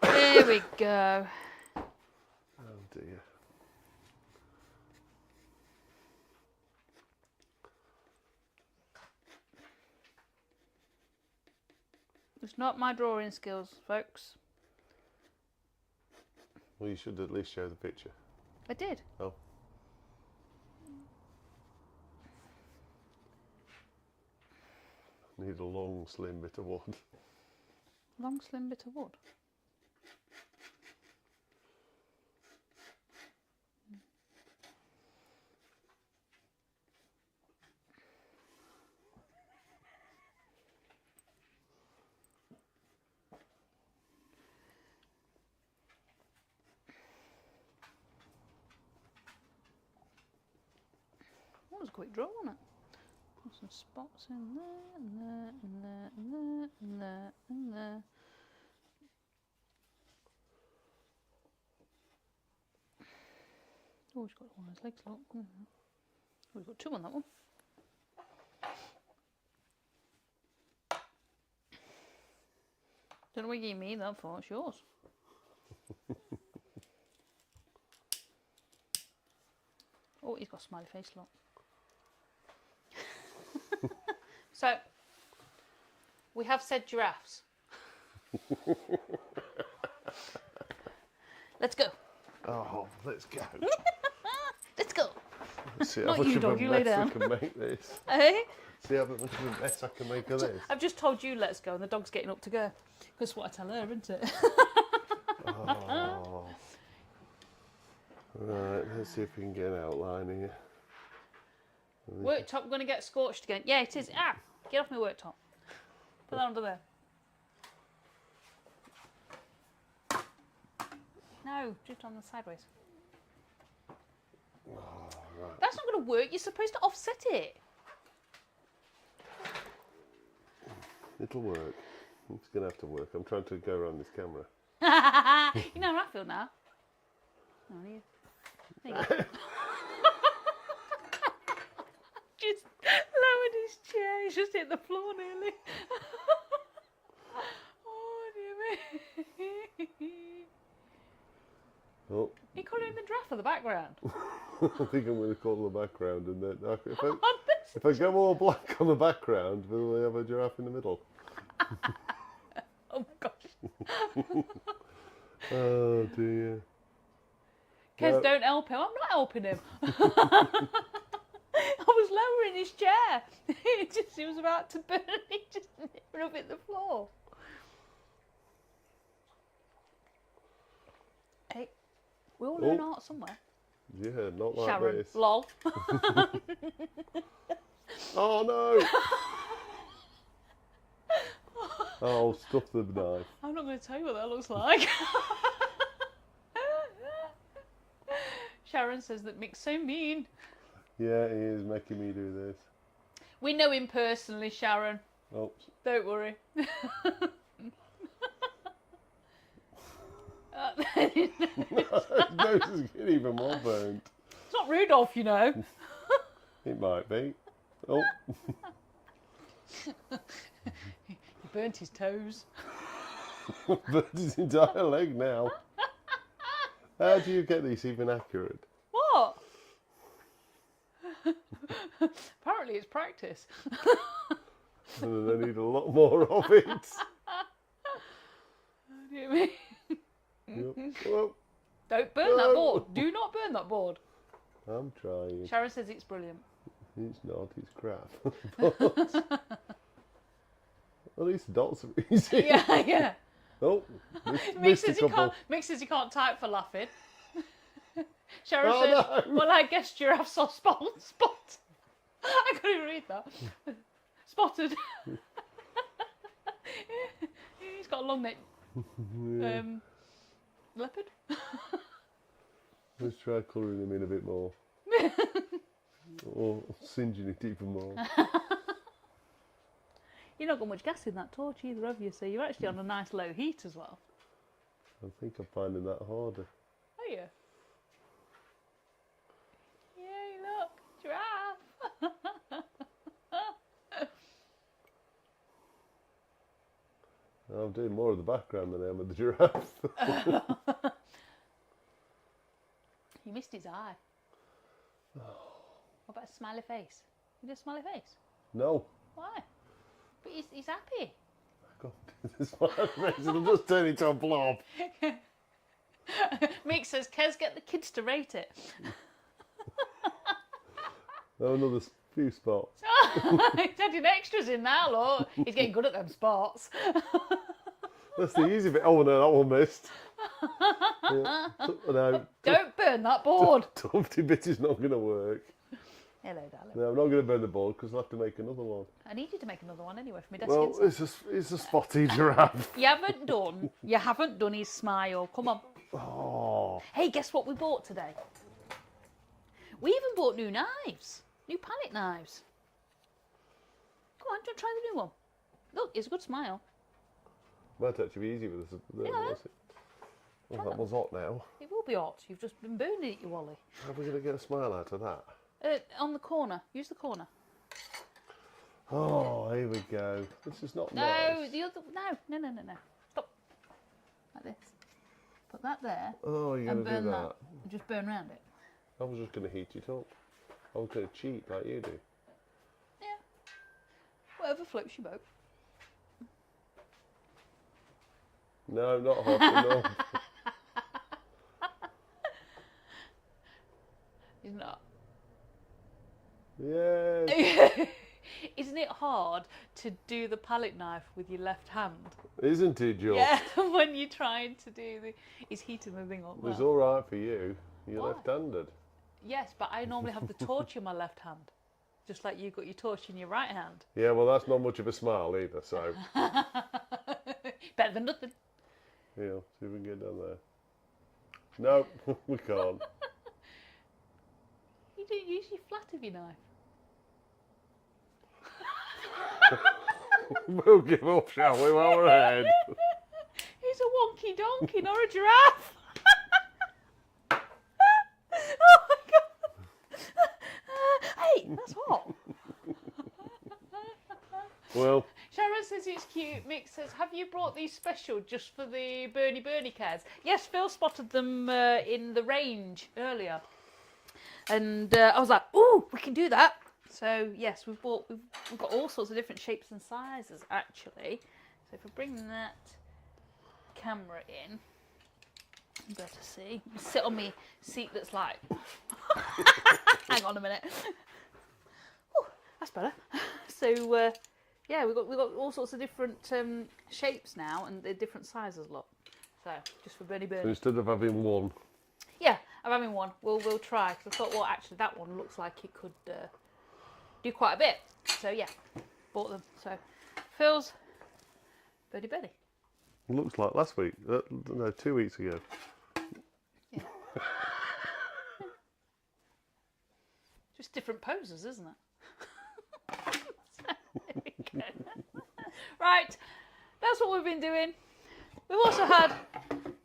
There we go. Oh dear. It's not my drawing skills, folks. Well, you should at least show the picture. I did. Oh. Need a long, slim bit of wood. Long, slim bit of wood. That was a quick draw, wasn't it? Put some spots in there, and there, and there, and there, and there, and there. Oh, he's got one of his legs locked. Oh, we've got two on that one. Don't know what you gave me that for, it's yours. Oh, he's got a smiley face lock. So, we have said giraffes. Let's go. Oh, let's go. Let's go. Let's see how Not much you, of dog, a you lay mess I down. can make this. Hey? See how much of a mess I can make of this. I've just told you let's go and the dog's getting up to go. Because what I tell her, isn't it? Oh. Right, let's see if we can get an outline here. Worktop going to get scorched again. Yeah, it is. Ah, get off my worktop. Put that under there. No, just on the sideways. Oh, right. That's not going to work. You're supposed to offset it. It'll work. It's going to have to work. I'm trying to go around this camera. You know how I feel now. Oh, there you go. Just lowered his chair. He's just hit the floor nearly. Oh, dear me. Oh. You colouring the giraffe for the background? I think I'm going to colour the background, and then if I go all black on the background, will we have a giraffe in the middle? Oh gosh. Oh dear. Kez, No. don't help him. I'm not helping him. I was lowering his chair. He was about to burn. He just rub it the floor. Hey, we all learn art somewhere. Yeah, not like Sharon, this. lol. Oh no! Oh, stuff the knife. I'm not going to tell you what that looks like. Sharon says that Mick's so mean. Yeah, he is making me do this. We know him personally, Sharon. Oh. Don't worry. His nose is getting even more burnt. It's not Rudolph, you know. It might be. Oh. He burnt his toes. Burnt his entire leg now. How do you get these even accurate? What? Apparently it's practice. And I need a lot more of it. What do you mean? Yep. Oh, Don't burn that board. Do not burn that board. I'm trying. Sharon says it's brilliant. It's not, it's crap. But at least the dots are easy. Yeah, yeah. Oh, Mick says you can't type for laughing. Sharon says, no. well, I guess giraffes are spot. I can't even read that. Spotted. He's got a long neck. Yeah. Leopard. Let's try colouring them in a bit more. Or singeing it even more. You've not got much gas in that torch either, have you? So you're actually on a nice low heat as well. I think I'm finding that harder. Are you? Yay, look, giraffe. I'm doing more of the background than I am of the giraffe. You missed his eye. What about a smiley face? You did a smiley face? No. Why? But he's happy. I can't do this smiley face. It'll just turn into a blob. Mick says, Kez, get the kids to rate it. Oh, another few spots. He's adding extras in now, look. He's getting good at them spots. That's the easy bit. Oh no, that one missed. Yeah. No. Don't burn that board. Tumpty bit is not going to work. Hello, darling. No, I'm not going to burn the board because I'll have to make another one. I need you to make another one anyway for me. Well, it's a spotty giraffe. You haven't done his smile. Come on. Oh. Hey, guess what we bought today? We even bought new knives. New palette knives. Come on, try the new one. Look, it's a good smile. Might actually be easy with this. Yeah. Well, that one's hot now. It will be hot. You've just been burning it, you Wally. How are we going to get a smile out of that? On the corner. Use the corner. Oh, here we go. This is not No, nice. the other. No. Stop. Like this. Put that there. Oh, you're going to do that? And just burn around it. I was just going to heat it up. I was going to cheat like you do. Yeah. Whatever floats your boat. No, not hot enough. It's not. Yes. Isn't it hard to do the palette knife with your left hand? Isn't it, George? Yeah, when you're trying to do the... He's heating the thing up. It's all right for you. You're Why? left-handed. Yes, but I normally have the torch in my left hand. Just like you got your torch in your right hand. Yeah, well, that's not much of a smile either, so... Better than nothing. Yeah, see if we can get down there. No, we can't. didn't use your flat of your knife. We'll give up, shall we, while we're ahead? He's a wonky donkey, not a giraffe. Oh my god. Hey, that's hot. Well, Sharon says it's cute. Mick says, have you brought these special just for the Bernie Kez? Yes, Phil spotted them in the range earlier. And I was like, ooh, we can do that. So yes, we've got all sorts of different shapes and sizes actually. So if we bring that camera in, you better see. Sit on my seat that's like, hang on a minute. Ooh, that's better. So yeah, we've got all sorts of different shapes now and different sizes. Look, so just for Bernie. so instead of having one. Yeah, I'm having one. We'll try because I thought, well, actually that one looks like it could do quite a bit. So yeah, bought them. So Phil's Bernie. Looks like last week. No, 2 weeks ago. Yeah. Just different poses, isn't it? There we go. Right, that's what we've been doing. We've also had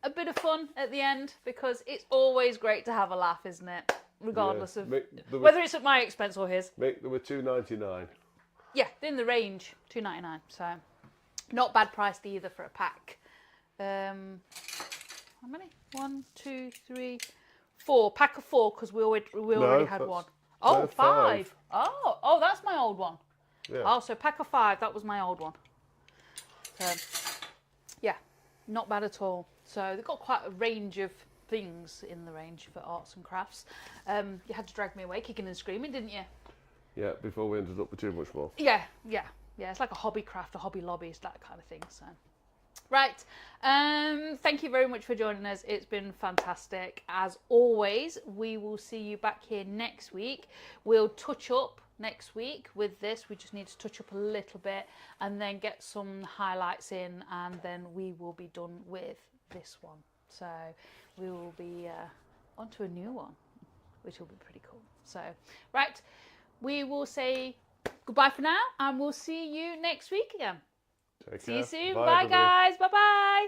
a bit of fun at the end because it's always great to have a laugh, isn't it? Regardless of whether it's at my expense or his. There were $2.99. Yeah, in the range, $2.99. So not bad priced either for a pack. How many? 1, 2, 3, 4. Pack of 4 because we already had one. Oh, no, 5. Oh, that's my old one. Yeah. Oh, so pack of 5. That was my old one. So yeah, not bad at all. So they've got quite a range of things in the range for arts and crafts. You had to drag me away kicking and screaming, didn't you? Yeah, before we ended up with too much more. Yeah. It's like a hobby craft, a hobby lobby, it's that kind of thing. So, right. Thank you very much for joining us. It's been fantastic. As always, we will see you back here next week. We'll touch up next week with this. We just need to touch up a little bit and then get some highlights in, and then we will be done with this one. So we will be onto a new one, which will be pretty cool. So, right, we will say goodbye for now, and we'll see you next week again. Take See care. you soon. Bye, Bye everybody. guys. Bye bye.